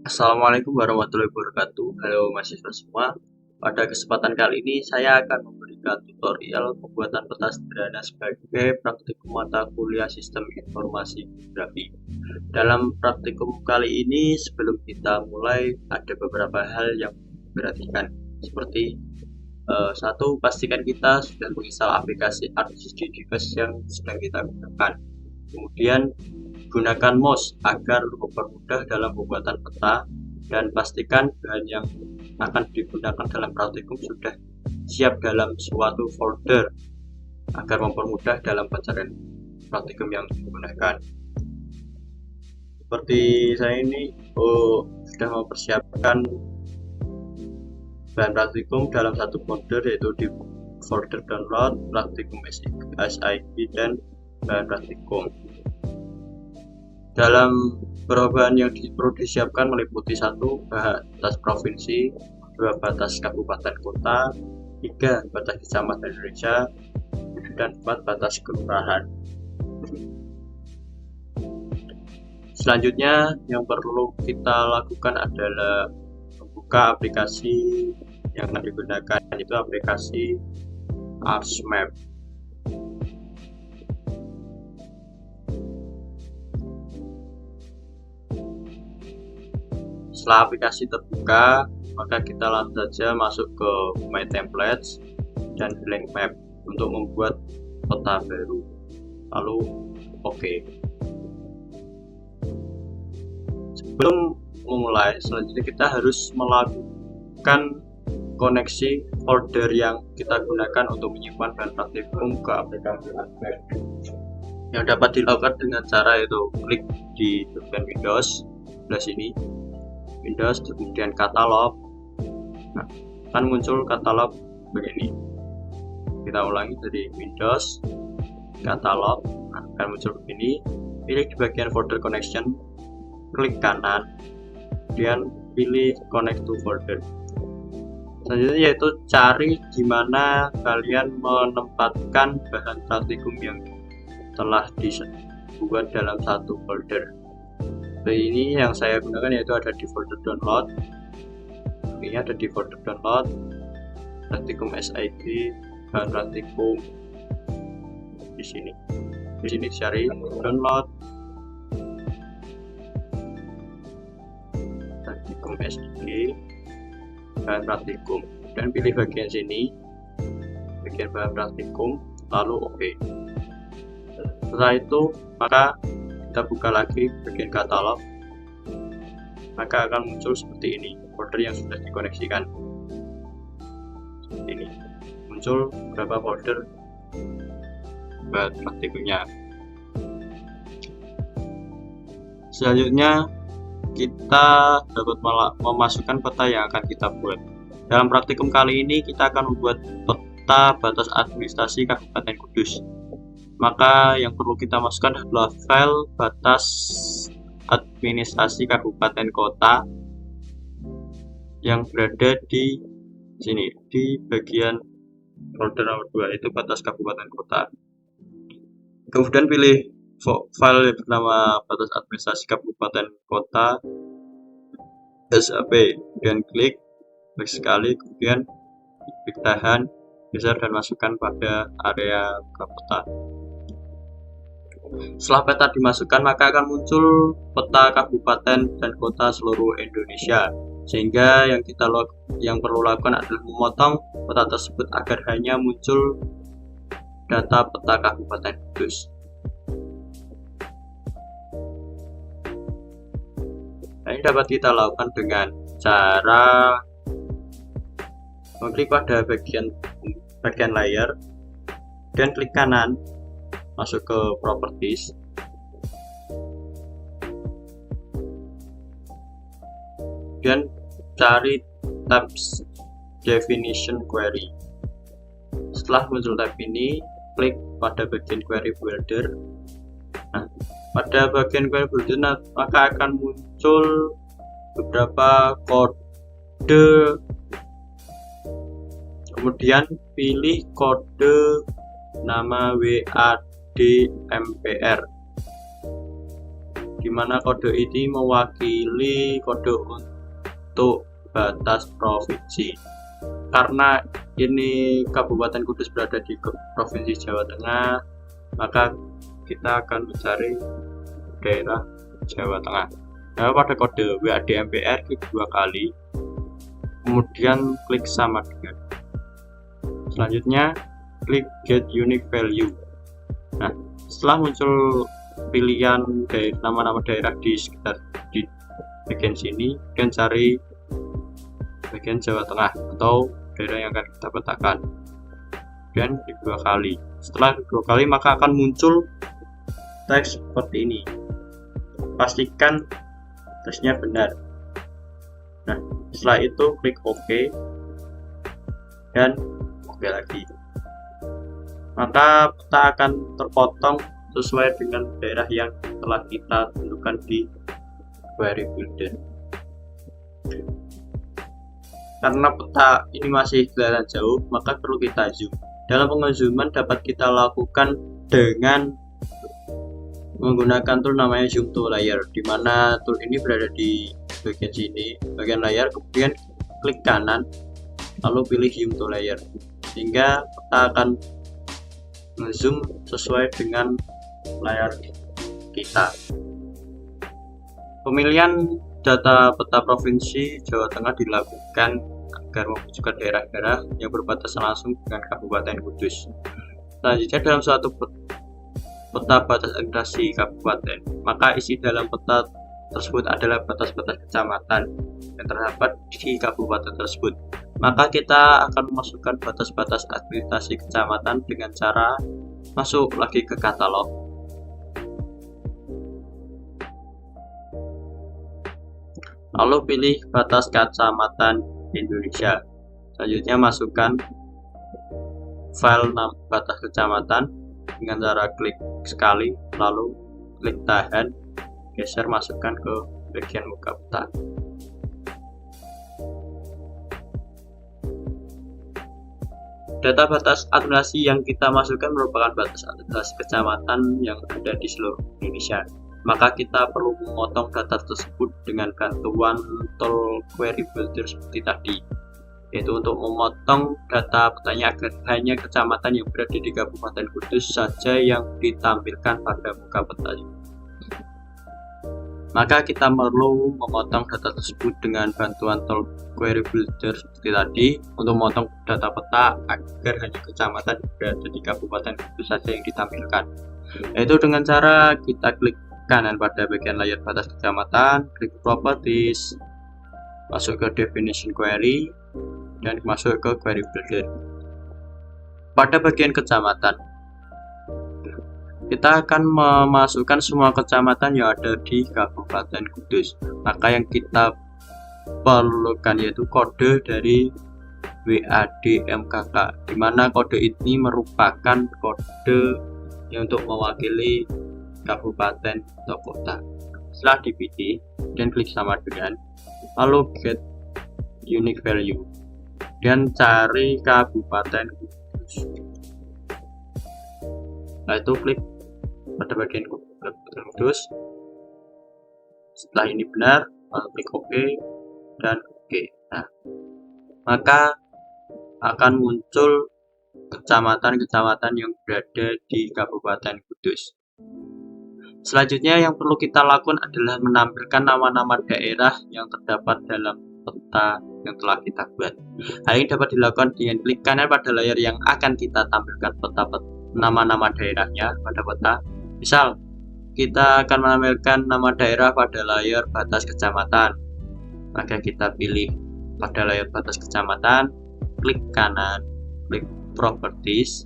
Assalamualaikum warahmatullahi wabarakatuh. Halo mahasiswa semua. Pada kesempatan kali ini saya akan memberikan tutorial pembuatan peta sederhana sebagai praktikum mata kuliah Sistem Informasi Geografi. Dalam praktikum kali ini, sebelum kita mulai, ada beberapa hal yang diperhatikan, seperti satu, pastikan kita sudah menginstal aplikasi ArcGIS di device yang sedang kita gunakan. Kemudian, gunakan mouse agar mempermudah dalam pembuatan peta dan pastikan bahan yang akan digunakan dalam praktikum sudah siap dalam suatu folder agar mempermudah dalam pencarian praktikum yang digunakan. Seperti saya ini sudah mempersiapkan bahan praktikum dalam satu folder, yaitu di folder download, praktikum SIP, dan bahan praktikum. Dalam beberapa bahan yang perlu disiapkan meliputi 1. Batas provinsi, 2. Batas kabupaten kota, 3. Batas kecamatan Indonesia, dan 4. Batas kelurahan. Selanjutnya yang perlu kita lakukan adalah membuka aplikasi yang akan digunakan, yaitu aplikasi ArcMap. Setelah aplikasi terbuka, maka kita langsung saja masuk ke My Templates dan Blank Map untuk membuat peta baru. Lalu OK. Sebelum memulai, selanjutnya kita harus melakukan koneksi folder yang kita gunakan untuk menyimpan bahan praktikum ke aplikasi ArcMap. Yang dapat dilakukan dengan cara itu klik di bagian Windows sebelah sini, Windows, kemudian katalog. Nah, akan muncul katalog begini. Kita ulangi dari Windows, katalog, akan muncul begini. Pilih di bagian folder connection, klik kanan, kemudian pilih connect to folder. Selanjutnya yaitu cari di mana kalian menempatkan bahan praktikum yang telah dibuat dalam satu folder. Ini yang saya gunakan yaitu ada di folder download. Ini ada di folder download, praktikum SIP, bahan praktikum di sini. Di sini cari download praktikum SIP, bahan praktikum, dan pilih bagian sini, bagian bahan praktikum, lalu OK. Setelah itu maka kita buka lagi bagian katalog, maka akan muncul seperti ini folder yang sudah dikoneksikan. Seperti ini muncul beberapa folder bahan praktikumnya. Selanjutnya kita dapat memasukkan peta yang akan kita buat. Dalam praktikum kali ini kita akan membuat peta batas administrasi Kabupaten Kudus. Maka yang perlu kita masukkan adalah file batas administrasi kabupaten kota yang berada di sini, di bagian folder nomor 2, itu batas kabupaten kota. Kemudian pilih file yang bernama batas administrasi kabupaten kota SAP, kemudian klik sekali, kemudian klik tahan, geser dan masukkan pada area buka peta. Setelah peta dimasukkan, maka akan muncul peta kabupaten dan kota seluruh Indonesia. Sehingga yang perlu lakukan adalah memotong peta tersebut agar hanya muncul data peta Kabupaten Kudus. Nah, ini dapat kita lakukan dengan cara mengklik pada bagian layer dan klik kanan, masuk ke properties, dan cari tab definition query. Setelah muncul tab ini, klik pada bagian query builder. Nah, pada bagian query builder maka akan muncul beberapa kode. Kemudian pilih kode nama WADMPR. di mana kode ini mewakili kode untuk batas provinsi. Karena ini Kabupaten Kudus berada di Provinsi Jawa Tengah, maka kita akan mencari daerah Jawa Tengah. Nah, pada kode WAD-MPR klik 2 kali, kemudian klik sama dengan. Selanjutnya klik Get Unique Value. Nah, setelah muncul pilihan dari nama-nama daerah di sekitar di bagian sini, dan cari bagian Jawa Tengah atau daerah yang akan kita petakan, dan klik 2 kali. Setelah 2 kali maka akan muncul teks seperti ini. Pastikan teksnya benar. Nah, setelah itu klik OK dan OK lagi. Maka peta akan terpotong sesuai dengan daerah yang telah kita tentukan di query builder. Karena peta ini masih kelihatan jauh, maka perlu kita zoom. Dalam pengezooman dapat kita lakukan dengan menggunakan tool namanya zoom to layer, di mana tool ini berada di bagian sini, bagian layar, kemudian klik kanan, lalu pilih zoom to layer, sehingga peta akan ngezoom sesuai dengan layar kita. Pemilihan data peta provinsi Jawa Tengah dilakukan agar menunjukkan daerah-daerah yang berbatasan langsung dengan Kabupaten Kudus. Selanjutnya, dalam suatu peta batas administrasi kabupaten, maka isi dalam peta tersebut adalah batas-batas kecamatan yang terdapat di kabupaten tersebut. Maka kita akan memasukkan batas-batas administrasi kecamatan dengan cara masuk lagi ke katalog. Lalu pilih batas kecamatan Indonesia. Selanjutnya masukkan file batas kecamatan dengan cara klik sekali, lalu klik tahan, geser, masukkan ke bagian muka peta. Data batas administrasi yang kita masukkan merupakan batas administrasi kecamatan yang ada di seluruh Indonesia. Maka kita perlu memotong data tersebut dengan bantuan tool query builder seperti tadi, yaitu untuk memotong data petanya agar hanya kecamatan yang berada di Kabupaten Kudus saja yang ditampilkan pada muka peta. Maka kita perlu memotong data tersebut dengan bantuan tool query builder seperti tadi, untuk memotong data peta agar hanya kecamatan yang berada di Kabupaten Kudus saja yang ditampilkan, yaitu dengan cara kita klik kanan pada bagian layar batas kecamatan, klik properties, masuk ke definition query, dan masuk ke query builder. Pada bagian kecamatan, kita akan memasukkan semua kecamatan yang ada di Kabupaten Kudus. Maka yang kita perlukan yaitu kode dari WAD-MKK, di mana kode ini merupakan kode yang untuk mewakili kabupaten atau kota. Setelah dipilih dan klik sama dengan, lalu get unique value dan cari Kabupaten Kudus. Setelah itu klik pada bagian Kabupaten Kudus. Setelah ini benar, lalu klik OK dan OK. Nah, maka akan muncul kecamatan-kecamatan yang berada di Kabupaten Kudus. Selanjutnya yang perlu kita lakukan adalah menampilkan nama-nama daerah yang terdapat dalam peta yang telah kita buat. Hal ini dapat dilakukan dengan klik kanan pada layar yang akan kita tampilkan nama-nama daerahnya pada peta. Misal, kita akan menampilkan nama daerah pada layar batas kecamatan. Maka kita pilih pada layar batas kecamatan, klik kanan, klik properties,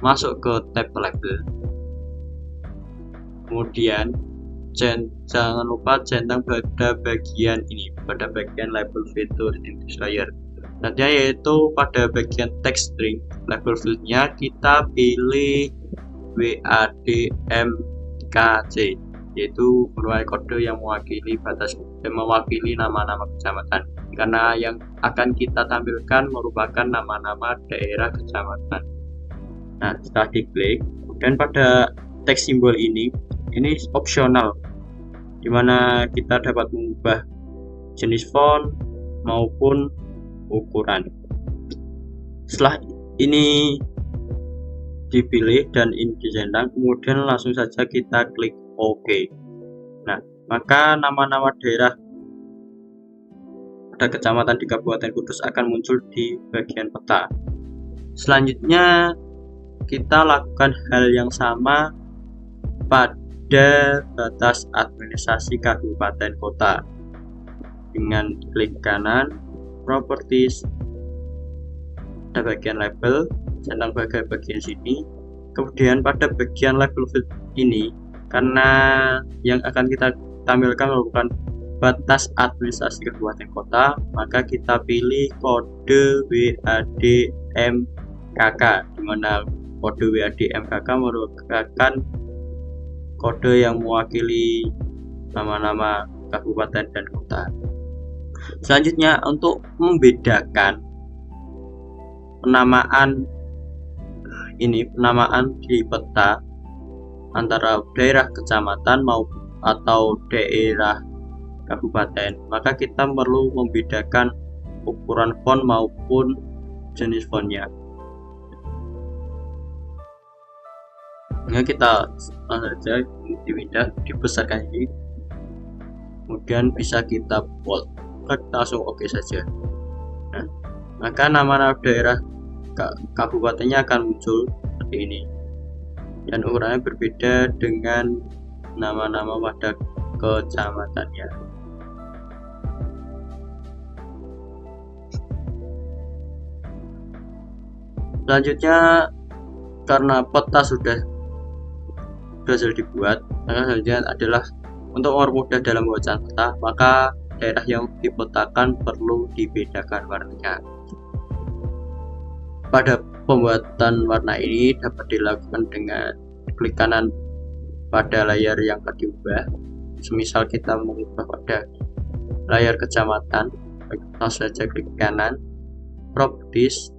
masuk ke tab label. Kemudian jangan lupa centang pada bagian ini, pada bagian label fitur in this layer. Nantinya yaitu pada bagian text string label fieldnya kita pilih WAD-MKC, yaitu merupakan kode yang mewakili nama-nama kecamatan. Karena yang akan kita tampilkan merupakan nama-nama daerah kecamatan. Nah, setelah diklik, dan pada teks simbol ini ini opsional, dimana kita dapat mengubah jenis font maupun ukuran. Setelah ini dipilih dan ini dicentang, kemudian langsung saja kita klik OK. Nah, maka nama-nama daerah pada kecamatan di Kabupaten Kudus akan muncul di bagian peta. Selanjutnya kita lakukan hal yang sama pada batas administrasi kabupaten kota dengan klik kanan, properties, pada bagian label, centang bagian sini. Kemudian pada bagian label field ini, karena yang akan kita tampilkan merupakan batas administrasi kabupaten kota, maka kita pilih kode WAD-MKK, di mana kode WAD-MKK merupakan kode yang mewakili nama-nama kabupaten dan kota. Selanjutnya, untuk membedakan penamaan di peta antara daerah kecamatan maupun atau daerah kabupaten, maka kita perlu membedakan ukuran font maupun jenis fontnya. Nah, kita langsung saja dipindah, dibesarkan ini, kemudian bisa kita bold, kita langsung OK saja. Nah, maka nama daerah kabupatennya akan muncul seperti ini, dan ukurannya berbeda dengan nama-nama pada kecamatannya. Selanjutnya, karena peta sudah berhasil dibuat, maka selanjutnya adalah untuk mempermudah dalam pembacaan peta, maka daerah yang dipetakan perlu dibedakan warnanya. Pada pembuatan warna ini dapat dilakukan dengan klik kanan pada layar yang akan diubah. Semisal kita mengubah pada layar kecamatan, langsung saja klik kanan, properties,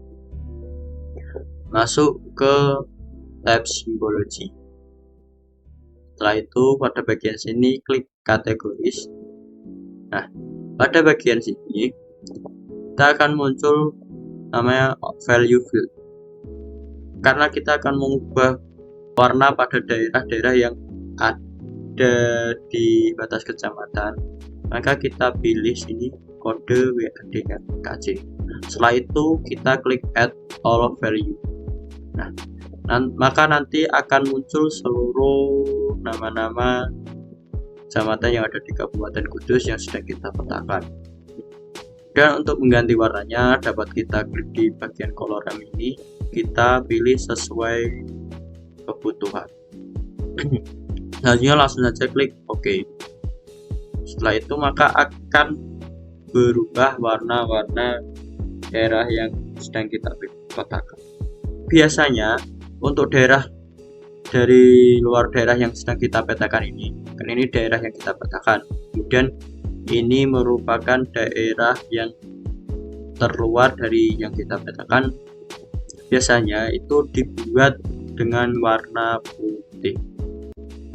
masuk ke tab simbologi. Setelah itu pada bagian sini klik kategoris. Nah, pada bagian sini kita akan muncul namanya value field, karena kita akan mengubah warna pada daerah-daerah yang ada di batas kecamatan, maka kita pilih sini kode WAD-MKC. Setelah itu kita klik add all value. Nah, maka nanti akan muncul seluruh nama-nama kecamatan yang ada di Kabupaten Kudus yang sedang kita petakan. Dan untuk mengganti warnanya dapat kita klik di bagian coloram ini, kita pilih sesuai kebutuhan. Selanjutnya langsung saja klik OK. Setelah itu maka akan berubah warna-warna daerah yang sedang kita petakan. Biasanya untuk daerah dari luar daerah yang sedang kita petakan ini, kan ini daerah yang kita petakan, kemudian ini merupakan daerah yang terluar dari yang kita petakan, biasanya itu dibuat dengan warna putih.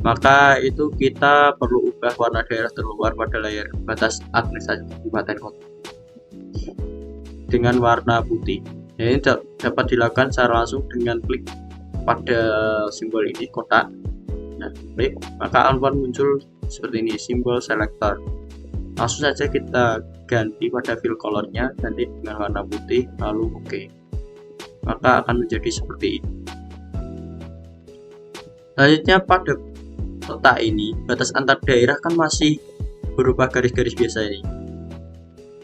Maka itu kita perlu ubah warna daerah terluar pada layar batas administrasi kabupaten kota dengan warna putih. Ini dapat dilakukan secara langsung dengan klik pada simbol ini, kotak. Nah, klik, maka akan muncul seperti ini, simbol selector. Langsung saja kita ganti pada fill colornya, ganti dengan warna putih, lalu OK. Maka akan menjadi seperti ini. Selanjutnya pada peta ini, batas antar daerah kan masih berupa garis-garis biasa ini,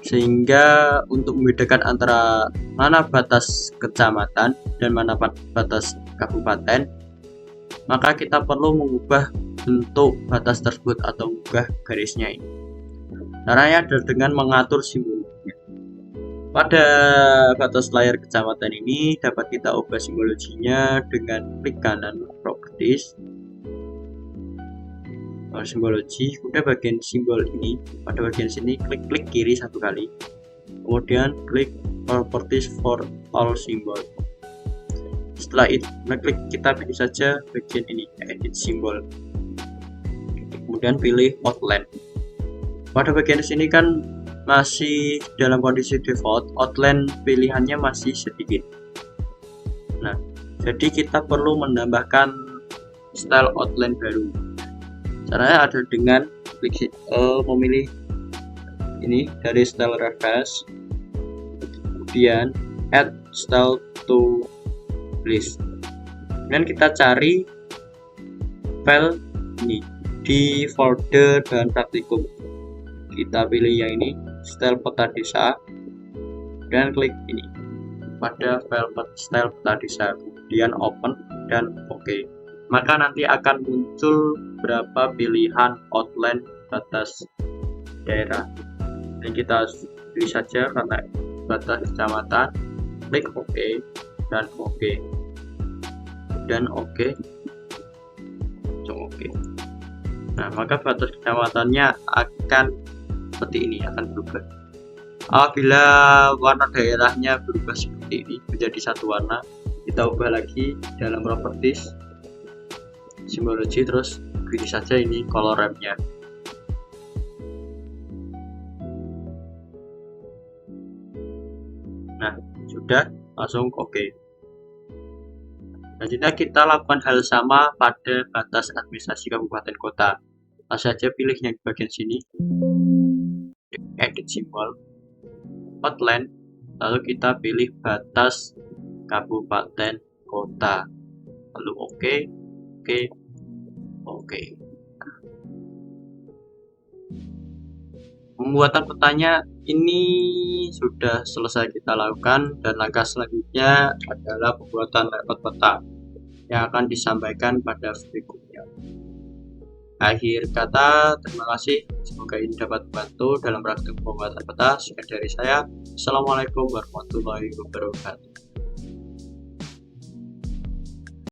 sehingga untuk membedakan antara mana batas kecamatan dan mana batas kabupaten, maka kita perlu mengubah bentuk batas tersebut atau mengubah garisnya ini. Caranya adalah dengan mengatur simbologinya. Pada batas layar kecamatan ini dapat kita ubah simbologinya dengan klik kanan properties, simbologi, kemudian bagian simbol ini, pada bagian sini klik kiri satu kali, kemudian klik properties for all symbol. Setelah itu klik, kita pilih saja bagian ini, edit symbol. kemudian pilih outline. Pada bagian sini kan masih dalam kondisi default, outline pilihannya masih sedikit. Nah, jadi kita perlu menambahkan style outline baru. Caranya ada dengan memilih ini dari style reference, kemudian add style to list. Kemudian kita cari file ini di folder bahan praktikum. Kita pilih yang ini, style peta desa, dan klik ini pada file style peta desa, kemudian open dan OK. Maka nanti akan muncul berapa pilihan outline batas daerah, dan kita pilih saja karena batas kecamatan, klik OK dan OK dan OK. Nah, maka batas kecamatannya akan seperti ini, akan berubah. Apabila warna daerahnya berubah seperti ini menjadi satu warna, kita ubah lagi dalam properties symbology, terus pilih saja ini color ramp-nya. Nah, sudah, langsung OK. Selanjutnya kita lakukan hal sama pada batas administrasi kabupaten kota. Langsung saja pilih yang di bagian sini, edit simbol, outline, lalu kita pilih batas kabupaten kota, lalu OK. Pembuatan petanya ini sudah selesai kita lakukan, dan langkah selanjutnya adalah pembuatan layout peta yang akan disampaikan pada berikutnya. Akhir kata, terima kasih. Semoga ini dapat membantu dalam praktik pembuatan peta. Sekian dari saya. Assalamualaikum warahmatullahi wabarakatuh.